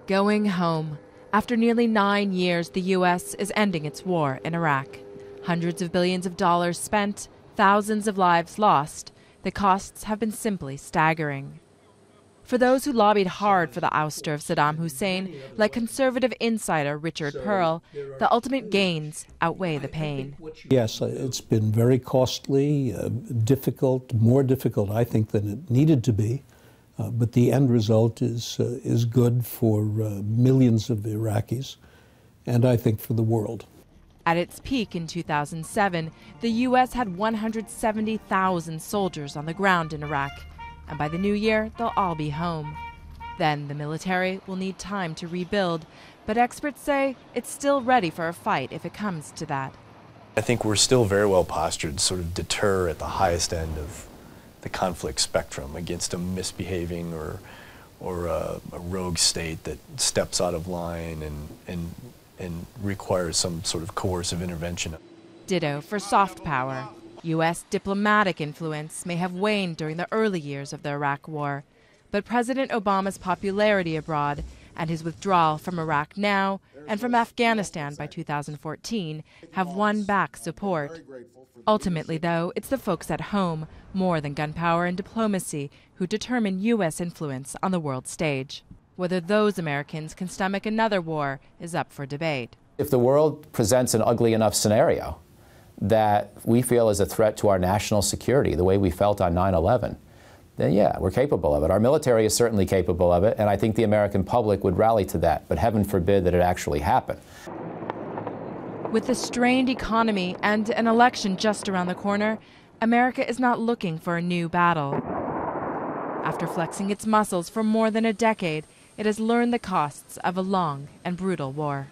Going home. After nearly 9 years, the U.S. is ending its war in Iraq. Hundreds of billions of dollars spent, thousands of lives lost. The costs have been simply staggering. For those who lobbied hard for the ouster of Saddam Hussein, like conservative insider Richard Pearl, the ultimate gains outweigh the pain. Yes, it's been very costly, difficult, more difficult, I think, than it needed to be. But the end result is good for millions of Iraqis, and I think for the world. At its peak in 2007, the U.S. had 170,000 soldiers on the ground in Iraq, and by the new year, they'll all be home. Then the military will need time to rebuild, but experts say it's still ready for a fight if it comes to that. I think we're still very well postured to sort of deter at the highest end of the conflict spectrum against a misbehaving or a rogue state that steps out of line and requires some sort of coercive intervention. Ditto for soft power. U.S. diplomatic influence may have waned during the early years of the Iraq War, but President Obama's popularity abroad and his withdrawal from Iraq now and from Afghanistan by 2014 have won back support. Ultimately, though, it's the folks at home, more than gunpowder and diplomacy, who determine U.S. influence on the world stage. Whether those Americans can stomach another war is up for debate. If the world presents an ugly enough scenario that we feel is a threat to our national security, the way we felt on 9/11, then yeah, we're capable of it. Our military is certainly capable of it, and I think the American public would rally to that, but heaven forbid that it actually happen. With the strained economy and an election just around the corner, America is not looking for a new battle. After flexing its muscles for more than a decade, it has learned the costs of a long and brutal war.